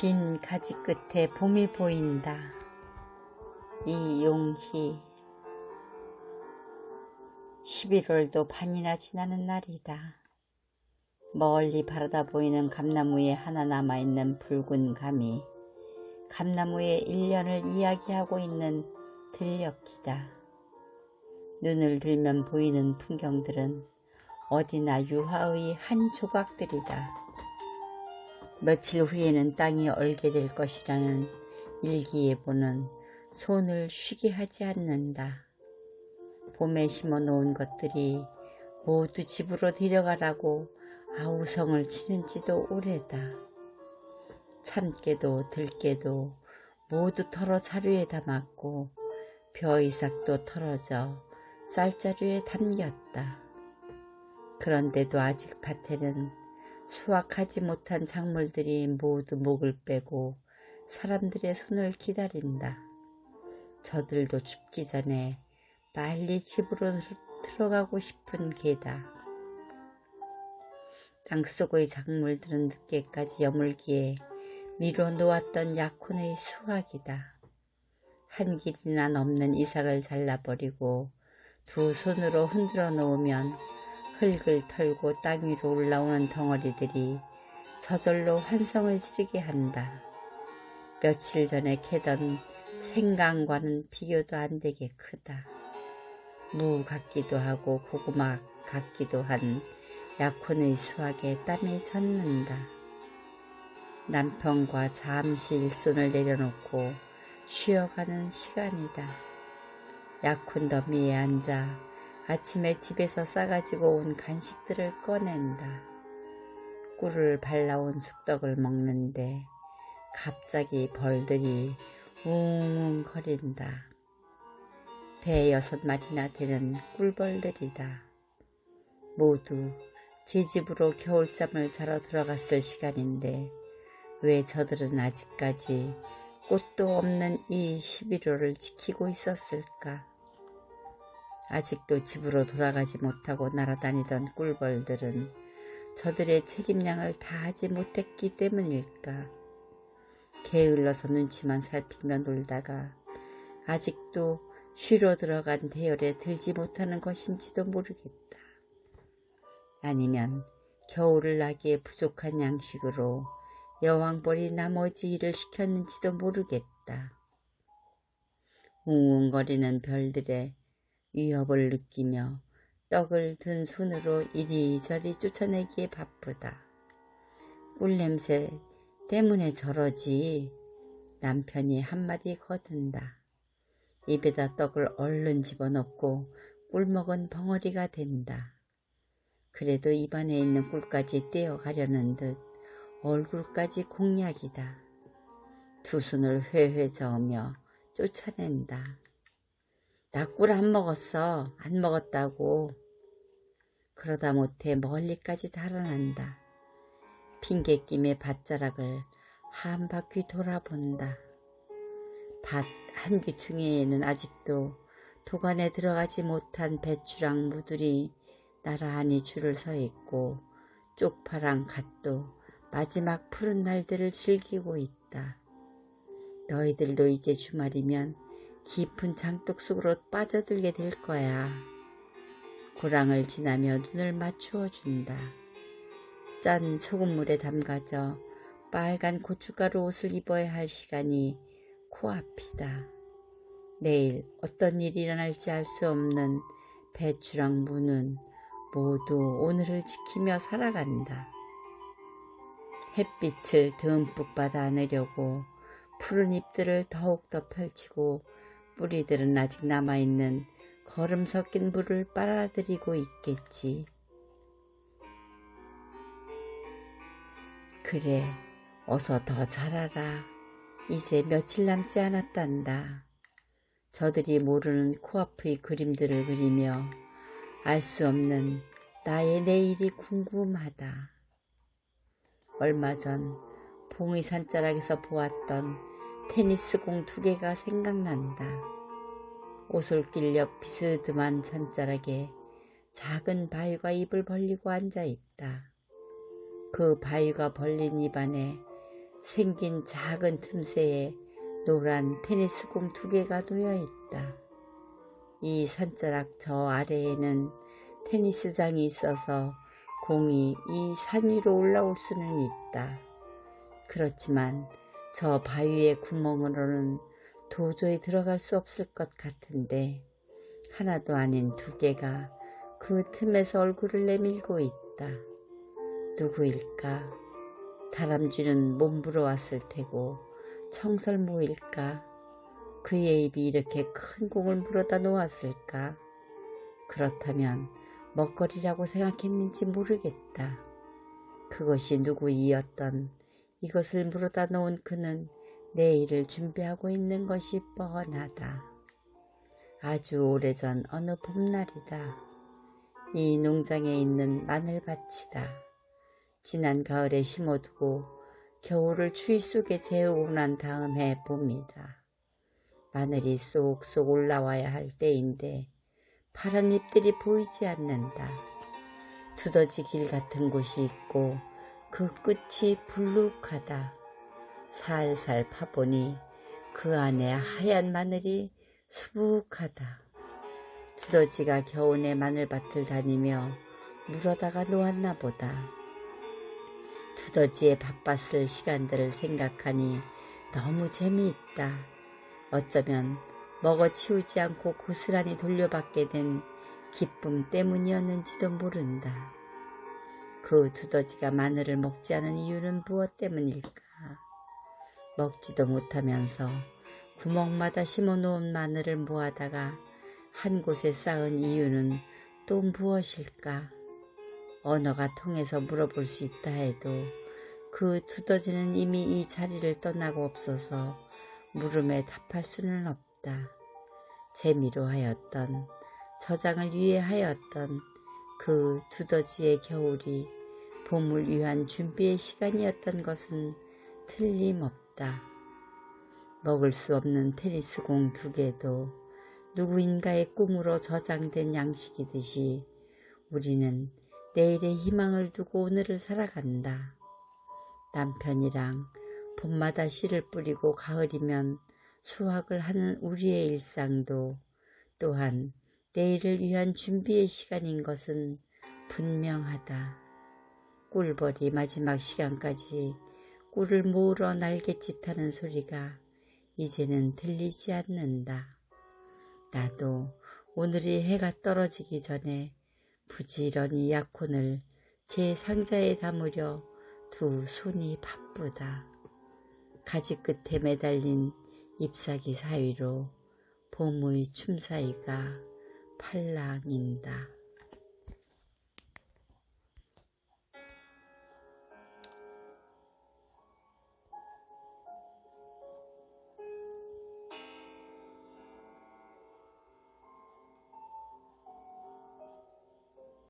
빈 가지 끝에 봄이 보인다. 이용희. 11월도 반이나 지나는 날이다. 멀리 바라다 보이는 감나무에 하나 남아있는 붉은 감이 감나무의 1년을 이야기하고 있는 들녘이다. 눈을 들면 보이는 풍경들은 어디나 유화의 한 조각들이다. 며칠 후에는 땅이 얼게 될 것이라는 일기예보는 손을 쉬게 하지 않는다. 봄에 심어 놓은 것들이 모두 집으로 데려가라고 아우성을 치는지도 오래다. 참깨도 들깨도 모두 털어 자루에 담았고 벼이삭도 털어져 쌀자루에 담겼다. 그런데도 아직 밭에는 수확하지 못한 작물들이 모두 목을 빼고 사람들의 손을 기다린다. 저들도 춥기 전에 빨리 집으로 들어가고 싶은 게다. 땅속의 작물들은 늦게까지 여물기에 미뤄 놓았던 약혼의 수확이다. 한 길이나 넘는 이삭을 잘라버리고 두 손으로 흔들어 놓으면 흙을 털고 땅 위로 올라오는 덩어리들이 저절로 환성을 지르게 한다. 며칠 전에 캐던 생강과는 비교도 안 되게 크다. 무 같기도 하고 고구마 같기도 한 약혼의 수확에 땀이 젖는다. 남편과 잠시 일손을 내려놓고 쉬어가는 시간이다. 약혼 더미에 앉아 아침에 집에서 싸가지고 온 간식들을 꺼낸다. 꿀을 발라온 쑥떡을 먹는데 갑자기 벌들이 웅웅 거린다. 6마리나 되는 꿀벌들이다. 모두 제 집으로 겨울잠을 자러 들어갔을 시간인데 왜 저들은 아직까지 꽃도 없는 이 11월을 지키고 있었을까? 아직도 집으로 돌아가지 못하고 날아다니던 꿀벌들은 저들의 책임량을 다하지 못했기 때문일까? 게을러서 눈치만 살피며 놀다가 아직도 쉬러 들어간 대열에 들지 못하는 것인지도 모르겠다. 아니면 겨울을 나기에 부족한 양식으로 여왕벌이 나머지 일을 시켰는지도 모르겠다. 웅웅거리는 별들의 위협을 느끼며 떡을 든 손으로 이리저리 쫓아내기에 바쁘다. 꿀냄새 때문에 저러지. 남편이 한마디 거둔다. 입에다 떡을 얼른 집어넣고 꿀먹은 벙어리가 된다. 그래도 입안에 있는 꿀까지 떼어가려는 듯 얼굴까지 공약이다. 두 손을 회회 저으며 쫓아낸다. 나 꿀 안 먹었어. 안 먹었다고. 그러다 못해 멀리까지 달아난다. 핑계김에 밭자락을 한 바퀴 돌아본다. 밭 한 귀퉁이에는 아직도 도간에 들어가지 못한 배추랑 무들이 나란히 줄을 서 있고 쪽파랑 갓도 마지막 푸른 날들을 즐기고 있다. 너희들도 이제 주말이면 깊은 장독 속으로 빠져들게 될 거야. 고랑을 지나며 눈을 맞추어 준다. 짠 소금물에 담가져 빨간 고춧가루 옷을 입어야 할 시간이 코앞이다. 내일 어떤 일이 일어날지 알 수 없는 배추랑 무는 모두 오늘을 지키며 살아간다. 햇빛을 듬뿍 받아 안으려고 푸른 잎들을 더욱더 펼치고 뿌리들은 아직 남아있는 거름 섞인 물을 빨아들이고 있겠지. 그래, 어서 더 자라라. 이제 며칠 남지 않았단다. 저들이 모르는 코앞의 그림들을 그리며 알 수 없는 나의 내일이 궁금하다. 얼마 전 봉의 산자락에서 보았던 테니스공 2개가 생각난다. 오솔길 옆 비스듬한 산자락에 작은 바위가 입을 벌리고 앉아있다. 그 바위가 벌린 입안에 생긴 작은 틈새에 노란 테니스공 2개가 놓여 있다. 이 산자락 저 아래에는 테니스장이 있어서 공이 이 산 위로 올라올 수는 있다. 그렇지만 저 바위의 구멍으로는 도저히 들어갈 수 없을 것 같은데 하나도 아닌 2개가 그 틈에서 얼굴을 내밀고 있다. 누구일까? 다람쥐는 몸부러 왔을 테고 청설모일까? 그의 입이 이렇게 큰 공을 물어다 놓았을까? 그렇다면 먹거리라고 생각했는지 모르겠다. 그것이 누구이었던 이것을 물어다 놓은 그는 내일을 준비하고 있는 것이 뻔하다. 아주 오래전 어느 봄날이다. 이 농장에 있는 마늘밭이다. 지난 가을에 심어두고 겨울을 추위 속에 재우고 난 다음 해 봄이다. 마늘이 쏙쏙 올라와야 할 때인데 파란 잎들이 보이지 않는다. 두더지 길 같은 곳이 있고 그 끝이 불룩하다. 살살 파보니 그 안에 하얀 마늘이 수북하다. 두더지가 겨우내 마늘밭을 다니며 물어다가 놓았나 보다. 두더지의 바빴을 시간들을 생각하니 너무 재미있다. 어쩌면 먹어치우지 않고 고스란히 돌려받게 된 기쁨 때문이었는지도 모른다. 그 두더지가 마늘을 먹지 않은 이유는 무엇 때문일까? 먹지도 못하면서 구멍마다 심어놓은 마늘을 모아다가 한 곳에 쌓은 이유는 또 무엇일까? 언어가 통해서 물어볼 수 있다 해도 그 두더지는 이미 이 자리를 떠나고 없어서 물음에 답할 수는 없다. 재미로 하였던, 저장을 위해 하였던 그 두더지의 겨울이 봄을 위한 준비의 시간이었던 것은 틀림없다. 먹을 수 없는 테니스공 2개도 누구인가의 꿈으로 저장된 양식이듯이 우리는 내일의 희망을 두고 오늘을 살아간다. 남편이랑 봄마다 씨를 뿌리고 가을이면 수확을 하는 우리의 일상도 또한 내일을 위한 준비의 시간인 것은 분명하다. 꿀벌이 마지막 시간까지 꿀을 모으러 날갯짓하는 소리가 이제는 들리지 않는다. 나도 오늘이 해가 떨어지기 전에 부지런히 약혼을 제 상자에 담으려 2 손이 바쁘다. 가지 끝에 매달린 잎사귀 사이로 봄의 춤사위가 팔랑인다.